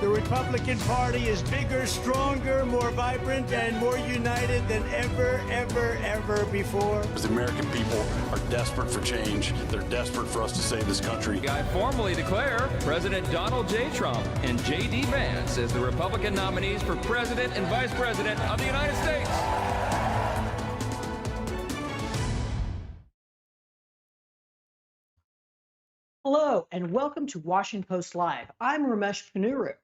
The Republican Party is bigger, stronger, more vibrant, and more united than ever before. The American people are desperate for change. They're desperate for us to save this country. I formally declare President Donald J. Trump and J.D. Vance as the Republican nominees for President and Vice President of the United States. Hello, and welcome to Washington Post Live. I'm Ramesh Ponnuru,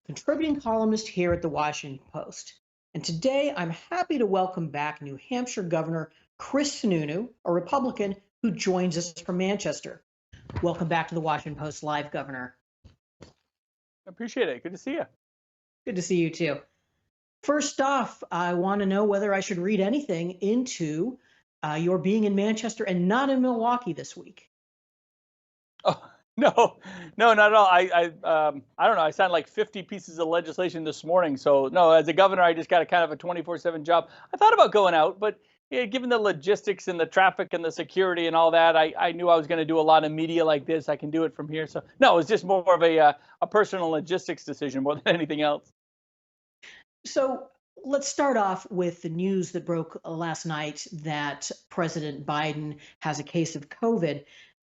contributing columnist here at the Washington Post. And today I'm happy to welcome back New Hampshire Governor Chris Sununu, a Republican who joins us from Manchester. Welcome back to the Washington Post Live, Governor. I appreciate it. Good to see you. Good to see you too. First off, I want to know whether I should read anything into your being in Manchester and not in Milwaukee this week. Oh, no, not at all. I don't know. I signed like 50 pieces of legislation this morning. So no, as a governor, I just got a kind of a 24/7 job. I thought about going out, but yeah, given the logistics and the traffic and the security and all that, I knew I was going to do a lot of media like this. I can do it from here. So no, it was just more of a personal logistics decision more than anything else. So let's start off with the news that broke last night that President Biden has a case of COVID.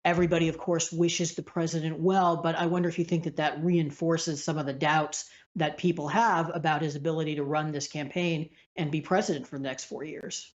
Everybody, of course, wishes the president well, but I wonder if you think that that reinforces some of the doubts that people have about his ability to run this campaign and be president for the next 4 years.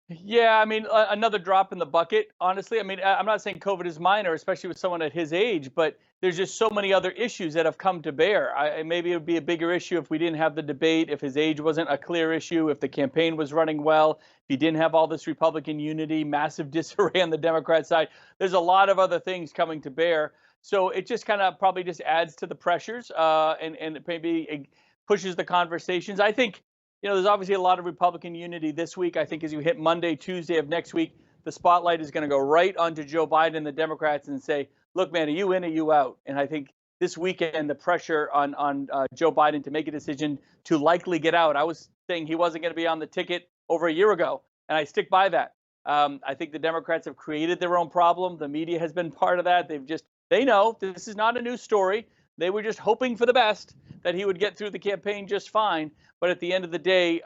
Yeah, I mean, another drop in the bucket, honestly. I mean, I'm not saying COVID is minor, especially with someone at his age, but there's just so many other issues that have come to bear. Maybe it would be a bigger issue if we didn't have the debate, if his age wasn't a clear issue, if the campaign was running well, if he didn't have all this Republican unity, massive disarray on the Democrat side. There's a lot of other things coming to bear. So it just kind of probably just adds to the pressures and maybe it pushes the conversations. I think, there's obviously a lot of Republican unity this week. I think as you hit Monday, Tuesday of next week, the spotlight is going to go right onto Joe Biden and the Democrats and say, look, man, are you in or you out? And I think this weekend, the pressure on Joe Biden to make a decision to likely get out. I was saying he wasn't going to be on the ticket over a year ago, and I stick by that. I think the Democrats have created their own problem. The media has been part of that. They know this is not a news story. They were just hoping for the best, that he would get through the campaign just fine. But at the end of the day,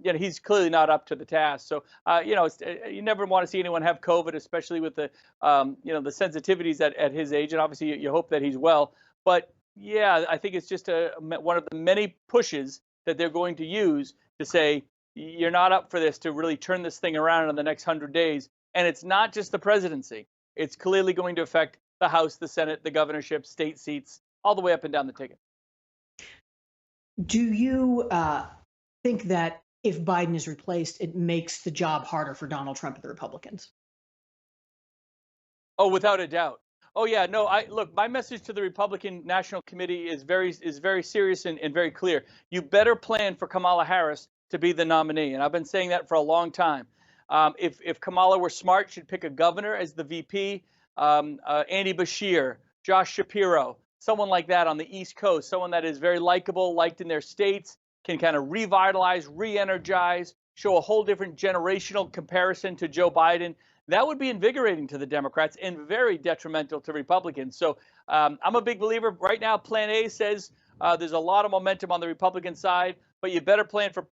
he's clearly not up to the task. So, you never want to see anyone have COVID, especially with the the sensitivities at his age. And obviously, you hope that he's well. But yeah, I think it's just one of the many pushes that they're going to use to say, you're not up for this, to really turn this thing around in the next 100 days. And it's not just the presidency. It's clearly going to affect the House, the Senate, the governorship, state seats, all the way up and down the ticket. Do you think that if Biden is replaced, it makes the job harder for Donald Trump and the Republicans? Oh, without a doubt. Oh, yeah. No, look, my message to the Republican National Committee is very serious and very clear. You better plan for Kamala Harris to be the nominee. And I've been saying that for a long time. If Kamala were smart, she'd pick a governor as the VP, Andy Beshear, Josh Shapiro, someone like that on the East Coast, someone that is very likable, liked in their states, can kind of revitalize, re-energize, show a whole different generational comparison to Joe Biden. That would be invigorating to the Democrats and very detrimental to Republicans. So I'm a big believer. Right now, Plan A says there's a lot of momentum on the Republican side, but you better plan for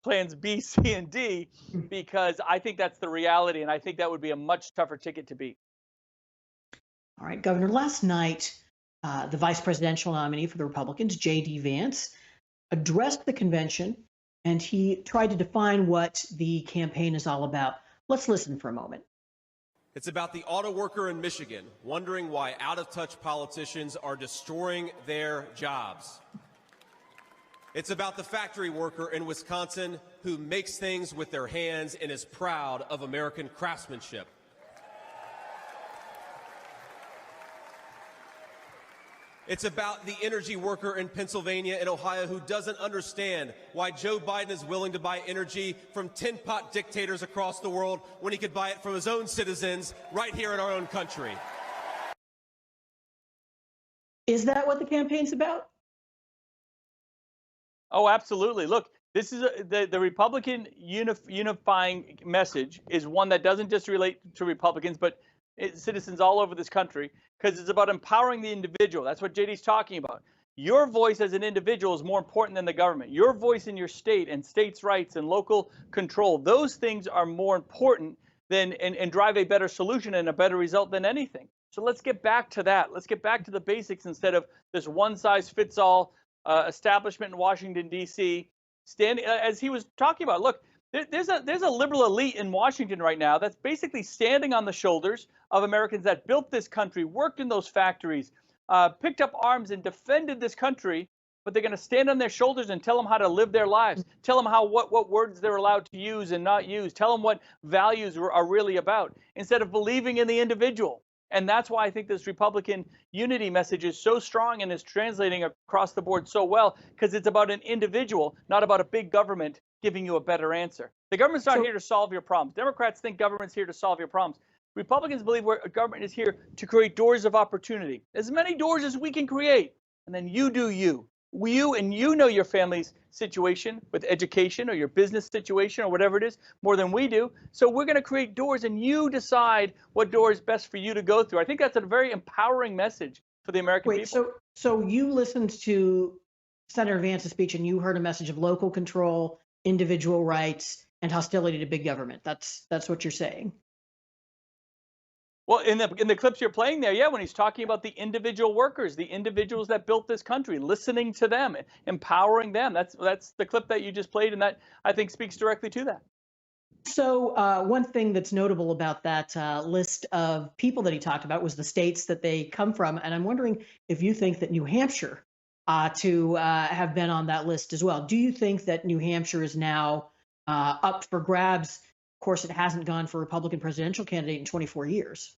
plans B, C, and D, because I think that's the reality, and I think that would be a much tougher ticket to beat. All right, Governor, last night, the vice presidential nominee for the Republicans, J.D. Vance, addressed the convention, and he tried to define what the campaign is all about. Let's listen for a moment. It's about the auto worker in Michigan wondering why out-of-touch politicians are destroying their jobs. It's about the factory worker in Wisconsin who makes things with their hands and is proud of American craftsmanship. It's about the energy worker in Pennsylvania and Ohio who doesn't understand why Joe Biden is willing to buy energy from tin-pot dictators across the world when he could buy it from his own citizens right here in our own country. Is that what the campaign's about? Oh, absolutely. Look, this is the Republican unifying message is one that doesn't just relate to Republicans, but citizens all over this country, because it's about empowering the individual. That's what JD's talking about. Your voice as an individual is more important than the government. Your voice in your state and states' rights and local control, those things are more important than and drive a better solution and a better result than anything. So let's get back to that. Let's get back to the basics instead of this one-size-fits-all establishment in Washington, D.C. Standing, as he was talking about, look, there's a liberal elite in Washington right now that's basically standing on the shoulders of Americans that built this country, worked in those factories, picked up arms and defended this country, but they're going to stand on their shoulders and tell them how to live their lives, tell them what words they're allowed to use and not use, tell them what values are really about, instead of believing in the individual. And that's why I think this Republican unity message is so strong and is translating across the board so well, because it's about an individual, not about a big government giving you a better answer. The government's not here to solve your problems. Democrats think government's here to solve your problems. Republicans believe government is here to create doors of opportunity, as many doors as we can create, and then you do you. You know your family's situation with education or your business situation or whatever it is more than we do. So we're going to create doors and you decide what door is best for you to go through. I think that's a very empowering message for the American people. So you listened to Senator Vance's speech and you heard a message of local control, individual rights, and hostility to big government. That's what you're saying. Well, in the clips you're playing there, yeah, when he's talking about the individual workers, the individuals that built this country, listening to them, empowering them. That's the clip that you just played, and that I think speaks directly to that. So one thing that's notable about that list of people that he talked about was the states that they come from, and I'm wondering if you think that New Hampshire to have been on that list as well. Do you think that New Hampshire is now up for grabs? Of course, it hasn't gone for a Republican presidential candidate in 24 years.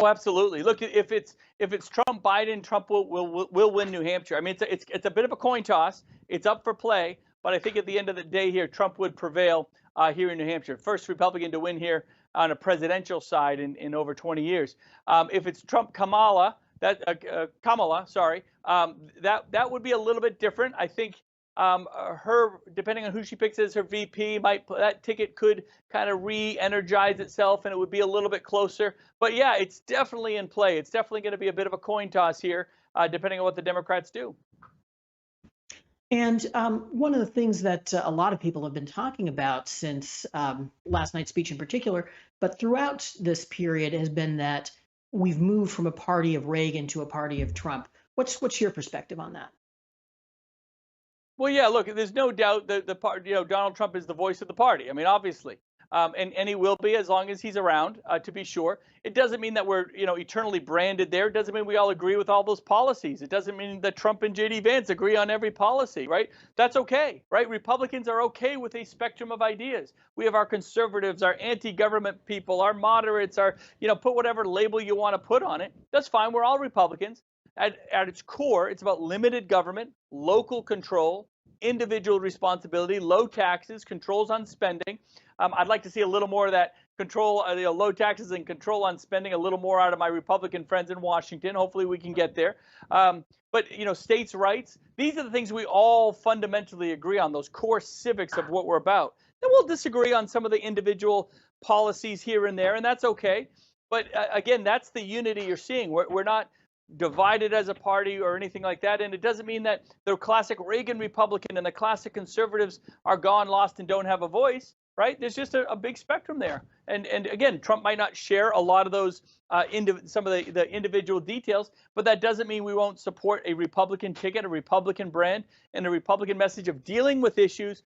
Oh, absolutely. Look, if it's Trump, Biden, Trump will win New Hampshire. I mean, it's a bit of a coin toss. It's up for play, but I think at the end of the day here, Trump would prevail here in New Hampshire. First Republican to win here on a presidential side in over 20 years. If it's Trump, Kamala, sorry, that would be a little bit different. I think her, depending on who she picks as her VP, that ticket could kind of re-energize itself and it would be a little bit closer. But yeah, it's definitely in play. It's definitely going to be a bit of a coin toss here, depending on what the Democrats do. And one of the things that a lot of people have been talking about since last night's speech in particular, but throughout this period has been that we've moved from a party of Reagan to a party of Trump. What's your perspective on that? Well, yeah, look, there's no doubt that Donald Trump is the voice of the party. I mean, obviously, and he will be as long as he's around, to be sure. It doesn't mean that we're, eternally branded there. It doesn't mean we all agree with all those policies. It doesn't mean that Trump and J.D. Vance agree on every policy, right? That's okay, right? Republicans are okay with a spectrum of ideas. We have our conservatives, our anti-government people, our moderates, our, put whatever label you want to put on it. That's fine. We're all Republicans. At its core, it's about limited government, local control, individual responsibility, low taxes, controls on spending. I'd like to see a little more of that control, low taxes and control on spending, a little more out of my Republican friends in Washington. Hopefully we can get there. But, states' rights, these are the things we all fundamentally agree on, those core civics of what we're about. Then we'll disagree on some of the individual policies here and there, and that's okay. But again, that's the unity you're seeing. We're not divided as a party or anything like that. And it doesn't mean that the classic Reagan Republican and the classic conservatives are gone, lost, and don't have a voice, right? There's just a big spectrum there. And again, Trump might not share a lot of those, some of the individual details, but that doesn't mean we won't support a Republican ticket, a Republican brand, and a Republican message of dealing with issues,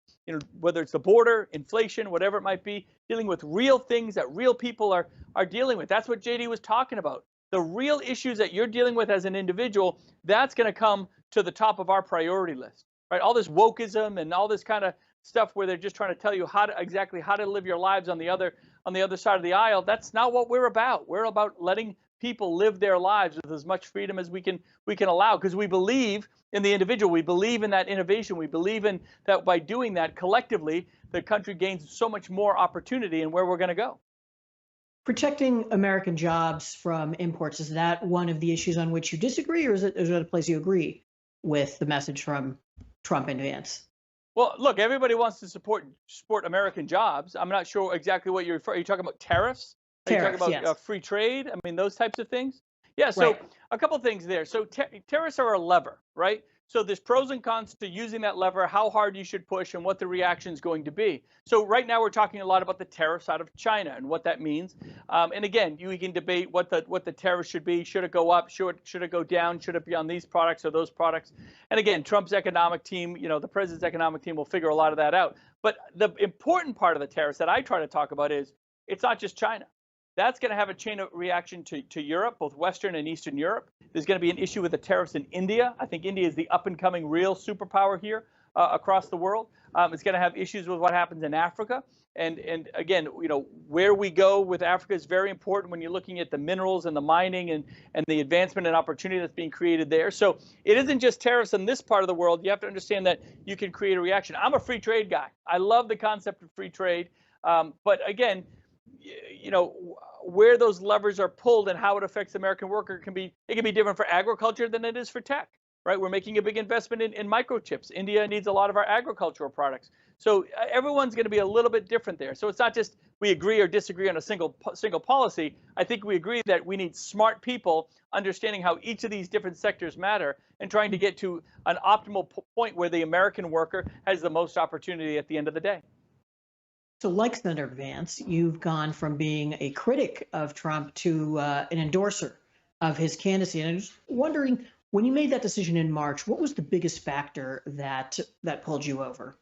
whether it's the border, inflation, whatever it might be, dealing with real things that real people are dealing with. That's what JD was talking about. The real issues that you're dealing with as an individual, that's going to come to the top of our priority list, right? All this wokeism and all this kind of stuff where they're just trying to tell you exactly how to live your lives on the other side of the aisle. That's not what we're about. We're about letting people live their lives with as much freedom as we can allow, because we believe in the individual. We believe in that innovation. We believe in that by doing that collectively, the country gains so much more opportunity in where we're going to go. Protecting American jobs from imports, is that one of the issues on which you disagree, or is it a place you agree with the message from Trump and Vance? Well, look, everybody wants to support American jobs. I'm not sure exactly what you're referring. Are you talking about tariffs? Are you talking about yes. Free trade? I mean, those types of things. Yeah, so Right. a couple things there. So tariffs are a lever, right? So there's pros and cons to using that lever, how hard you should push, and what the reaction is going to be. So right now we're talking a lot about the tariffs out of China and what that means. And again, we can debate what the tariffs should be. Should it go up? Should it go down? Should it be on these products or those products? And again, Trump's economic team, the president's economic team will figure a lot of that out. But the important part of the tariffs that I try to talk about is it's not just China. That's going to have a chain of reaction to Europe, both Western and Eastern Europe. There's going to be an issue with the tariffs in India. I think India is the up-and-coming real superpower here across the world. It's going to have issues with what happens in Africa. And again, where we go with Africa is very important when you're looking at the minerals and the mining and the advancement and opportunity that's being created there. So it isn't just tariffs in this part of the world. You have to understand that you can create a reaction. I'm a free trade guy. I love the concept of free trade. But again, where those levers are pulled and how it affects the American worker can be different for agriculture than it is for tech, right? We're making a big investment in microchips. India needs a lot of our agricultural products. So everyone's going to be a little bit different there. So it's not just we agree or disagree on a single policy. I think we agree that we need smart people understanding how each of these different sectors matter and trying to get to an optimal point where the American worker has the most opportunity at the end of the day. So like Senator Vance, you've gone from being a critic of Trump to an endorser of his candidacy. And I was wondering, when you made that decision in March, what was the biggest factor that pulled you over?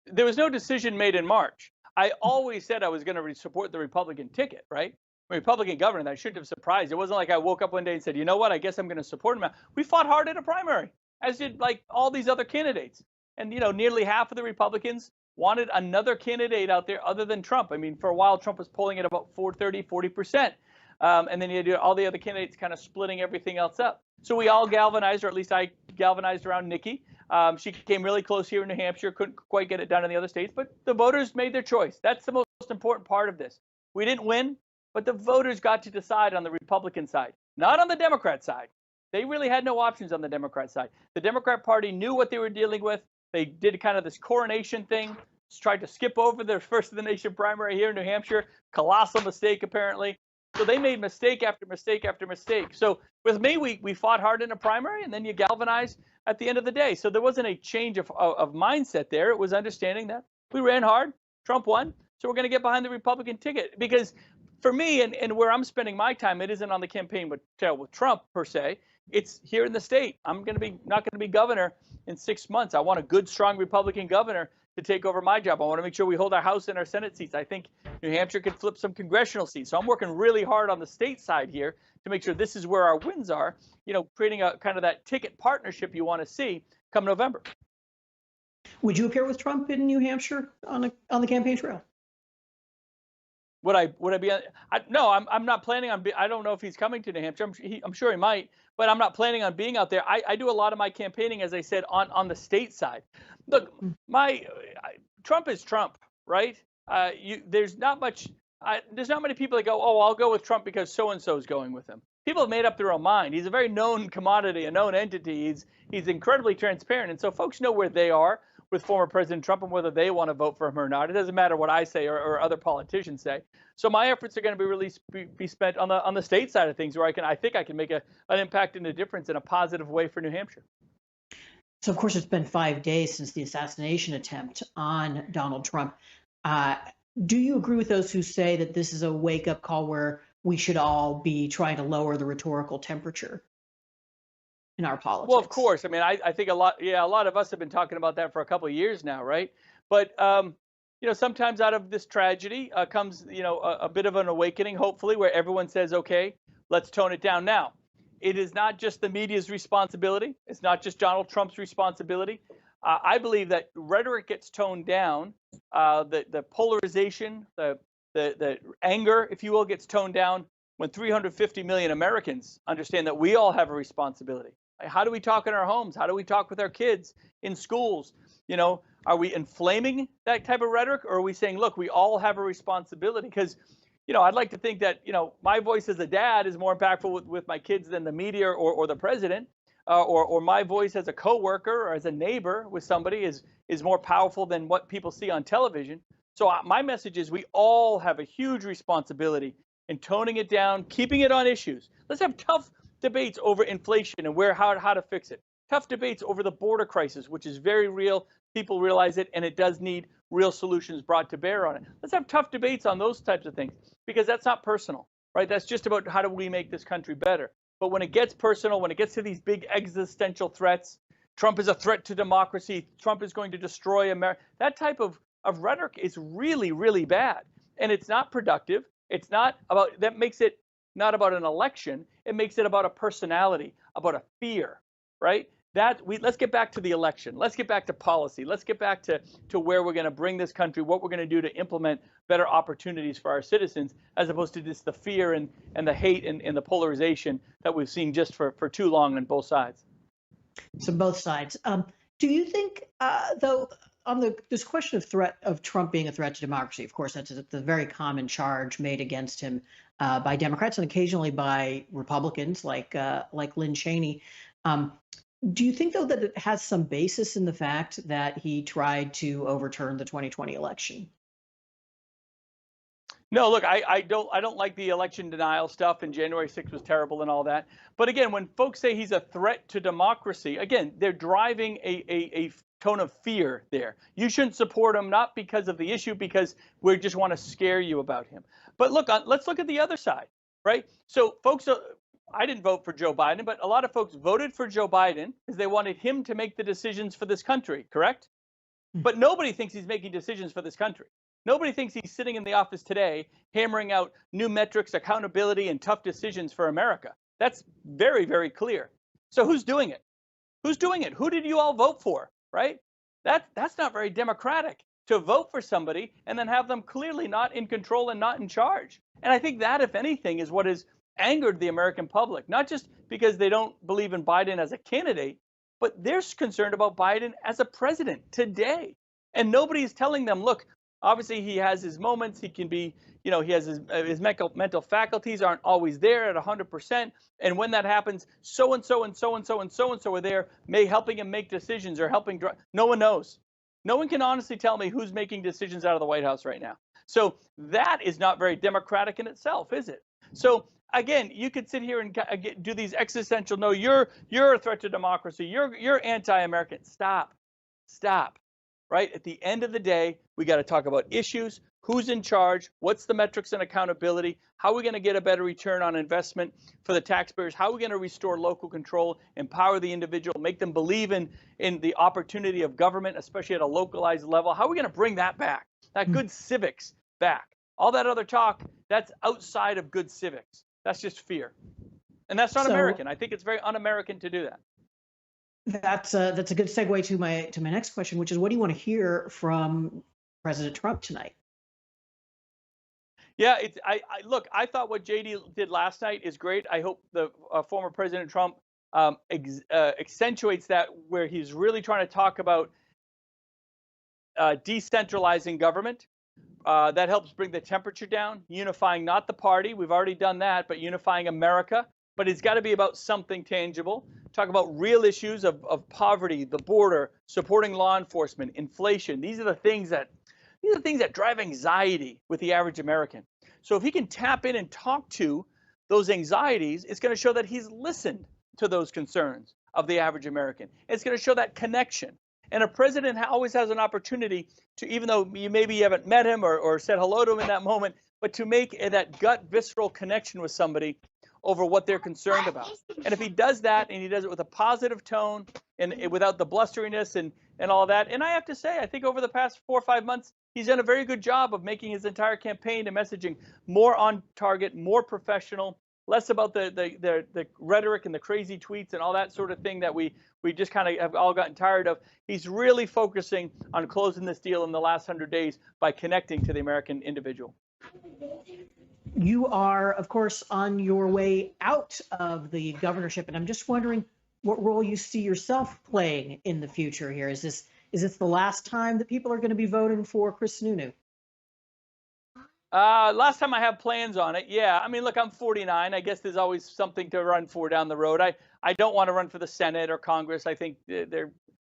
There was no decision made in March. I always said I was going to support the Republican ticket, right? Republican governor, that shouldn't have surprised. It wasn't like I woke up one day and said, you know what, I guess I'm going to support him. We fought hard in a primary, as did like all these other candidates. And, nearly half of the Republicans wanted another candidate out there other than Trump. I mean, for a while, Trump was polling at about 40%. And then you had all the other candidates kind of splitting everything else up. So we all galvanized, or at least I galvanized around Nikki. She came really close here in New Hampshire, couldn't quite get it done in the other states, but the voters made their choice. That's the most important part of this. We didn't win, but the voters got to decide on the Republican side, not on the Democrat side. They really had no options on the Democrat side. The Democrat Party knew what they were dealing with. They did kind of this coronation thing, tried to skip over their first of the nation primary here in New Hampshire. Colossal mistake, apparently. So they made mistake after mistake after mistake. So with me, we fought hard in a primary, and then you galvanized at the end of the day. So there wasn't a change of mindset there. It was understanding that we ran hard, Trump won, so we're going to get behind the Republican ticket. Because for me, and where I'm spending my time, it isn't on the campaign with Trump per se. It's here in the state. I'm not going to be governor in 6 months. I want a good, strong Republican governor to take over my job. I want to make sure we hold our House and our Senate seats. I think New Hampshire could flip some congressional seats. So I'm working really hard on the state side here to make sure this is where our wins are, creating a kind of that ticket partnership you want to see come November. Would you appear with Trump in New Hampshire on the campaign trail? Would I be? No, I'm not planning on. I don't know if he's coming to New Hampshire. I'm sure he might, but I'm not planning on being out there. I do a lot of my campaigning, as I said, on the state side. Look, Trump is Trump, right? There's not many people that go, oh, I'll go with Trump because so and so is going with him. People have made up their own mind. He's a very known commodity, a known entity. He's incredibly transparent, and so folks know where they are with former President Trump and whether they want to vote for him or not. It doesn't matter what I say or other politicians say. So my efforts are going to be spent on the state side of things, where I think I can make an impact and a difference in a positive way for New Hampshire. So, of course, it's been 5 days since the assassination attempt on Donald Trump. Do you agree with those who say that this is a wake-up call where we should all be trying to lower the rhetorical temperature in our politics? Well, of course. I mean, I think a lot of us have been talking about that for a couple of years now, right? But sometimes out of this tragedy comes a bit of an awakening, hopefully, where everyone says, okay, let's tone it down now. It is not just the media's responsibility. It's not just Donald Trump's responsibility. I believe that rhetoric gets toned down. The polarization, the anger, if you will, gets toned down when 350 million Americans understand that we all have a responsibility. How do we talk in our homes? How do we talk with our kids in schools? Are we inflaming that type of rhetoric, or are we saying, look, we all have a responsibility? Because I'd like to think that, my voice as a dad is more impactful with my kids than the media or the president, or my voice as a coworker or as a neighbor with somebody is more powerful than what people see on television. So my message is we all have a huge responsibility and toning it down, keeping it on issues. Let's have tough debates over inflation and how to fix it. Tough debates over the border crisis, which is very real. People realize it, and it does need real solutions brought to bear on it. Let's have tough debates on those types of things, because that's not personal, right? That's just about how do we make this country better. But when it gets personal, when it gets to these big existential threats, Trump is a threat to democracy, Trump is going to destroy America, that type of rhetoric is really, really bad. And it's not productive. It's not about, that makes it not about an election. It makes it about a personality, about a fear, right? Let's get back to the election. Let's get back to policy. Let's get back to where we're going to bring this country, what we're going to do to implement better opportunities for our citizens, as opposed to just the fear and the hate and the polarization that we've seen just for too long on both sides. So both sides. Do you think, though, on this question of Trump being a threat to democracy, of course, that's the very common charge made against him by Democrats and occasionally by Republicans like Lynn Cheney. Do you think, though, that it has some basis in the fact that he tried to overturn the 2020 election? No, look, I don't like the election denial stuff, and January 6th was terrible and all that. But again, when folks say he's a threat to democracy, again, they're driving a tone of fear there. You shouldn't support him, not because of the issue, because we just want to scare you about him. But look, let's look at the other side, right? So folks, I didn't vote for Joe Biden, but a lot of folks voted for Joe Biden because they wanted him to make the decisions for this country, correct? But nobody thinks he's making decisions for this country. Nobody thinks he's sitting in the office today hammering out new metrics, accountability, and tough decisions for America. That's very, very clear. So who's doing it? Who's doing it? Who did you all vote for, right? That's not very democratic, to vote for somebody and then have them clearly not in control and not in charge. And I think that, if anything, is what has angered the American public, not just because they don't believe in Biden as a candidate, but they're concerned about Biden as a president today. And nobody's telling them, look, obviously he has his moments. He can be, he has his mental faculties aren't always there at 100%. And when that happens, so and so and so and so and so and so are there, helping him make decisions or helping drive. No one knows. No one can honestly tell me who's making decisions out of the White House right now. So that is not very democratic in itself, is it? So again, you could sit here and do these existential, no, you're a threat to democracy. You're anti-American. Stop. Right? At the end of the day, we got to talk about issues, who's in charge, what's the metrics and accountability, how are we going to get a better return on investment for the taxpayers, how are we going to restore local control, empower the individual, make them believe in the opportunity of government, especially at a localized level. How are we going to bring that back, that good civics back? All that other talk, that's outside of good civics. That's just fear. And that's not American. I think it's very un-American to do that. That's a good segue to my next question, which is, what do you want to hear from President Trump tonight? Yeah, look, I thought what JD did last night is great. I hope the former President Trump accentuates that, where he's really trying to talk about decentralizing government. That helps bring the temperature down, unifying not the party. We've already done that, but unifying America. But it's got to be about something tangible. Talk about real issues of poverty, the border, supporting law enforcement, inflation. These are the things that drive anxiety with the average American. So if he can tap in and talk to those anxieties, it's going to show that he's listened to those concerns of the average American. It's going to show that connection. And a president always has an opportunity to, even though you maybe haven't met him or said hello to him in that moment, but to make that gut visceral connection with somebody over what they're concerned about. And if he does that, and he does it with a positive tone and without the blusteriness and all that, and I have to say, I think over the past 4 or 5 months, he's done a very good job of making his entire campaign and messaging more on target, more professional, less about the rhetoric and the crazy tweets and all that sort of thing that we just kind of have all gotten tired of. He's really focusing on closing this deal in the last 100 days by connecting to the American individual. You are, of course, on your way out of the governorship, and I'm just wondering what role you see yourself playing in the future here. Is this the last time that people are going to be voting for Chris Sununu? Last time I have plans on it, yeah. I mean, look, I'm 49. I guess there's always something to run for down the road. I don't want to run for the Senate or Congress. I think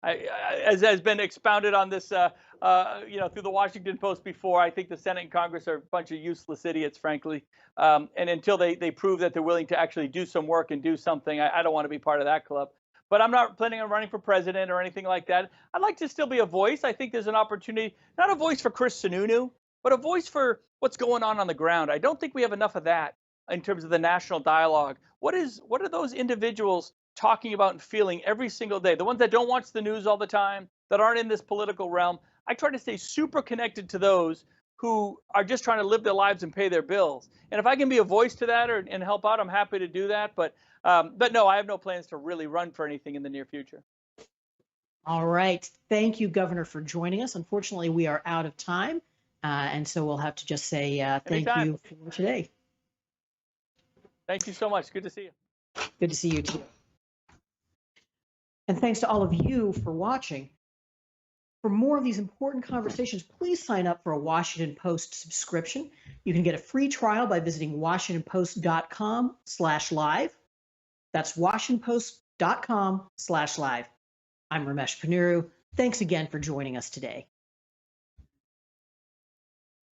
as has been expounded on this, through the Washington Post before, I think the Senate and Congress are a bunch of useless idiots, frankly. And until they prove that they're willing to actually do some work and do something, I don't want to be part of that club. But I'm not planning on running for president or anything like that. I'd like to still be a voice. I think there's an opportunity, not a voice for Chris Sununu, but a voice for what's going on the ground. I don't think we have enough of that in terms of the national dialogue. What are those individuals talking about and feeling every single day? The ones that don't watch the news all the time, that aren't in this political realm. I try to stay super connected to those who are just trying to live their lives and pay their bills. And if I can be a voice to that and help out, I'm happy to do that. But no, I have no plans to really run for anything in the near future. All right. Thank you, Governor, for joining us. Unfortunately, we are out of time. And so we'll have to just say thank you for today. Thank you so much. Good to see you. Good to see you too. And thanks to all of you for watching. For more of these important conversations, please sign up for a Washington Post subscription. You can get a free trial by visiting WashingtonPost.com/live. That's WashingtonPost.com/live. I'm Ramesh Ponnuru. Thanks again for joining us today.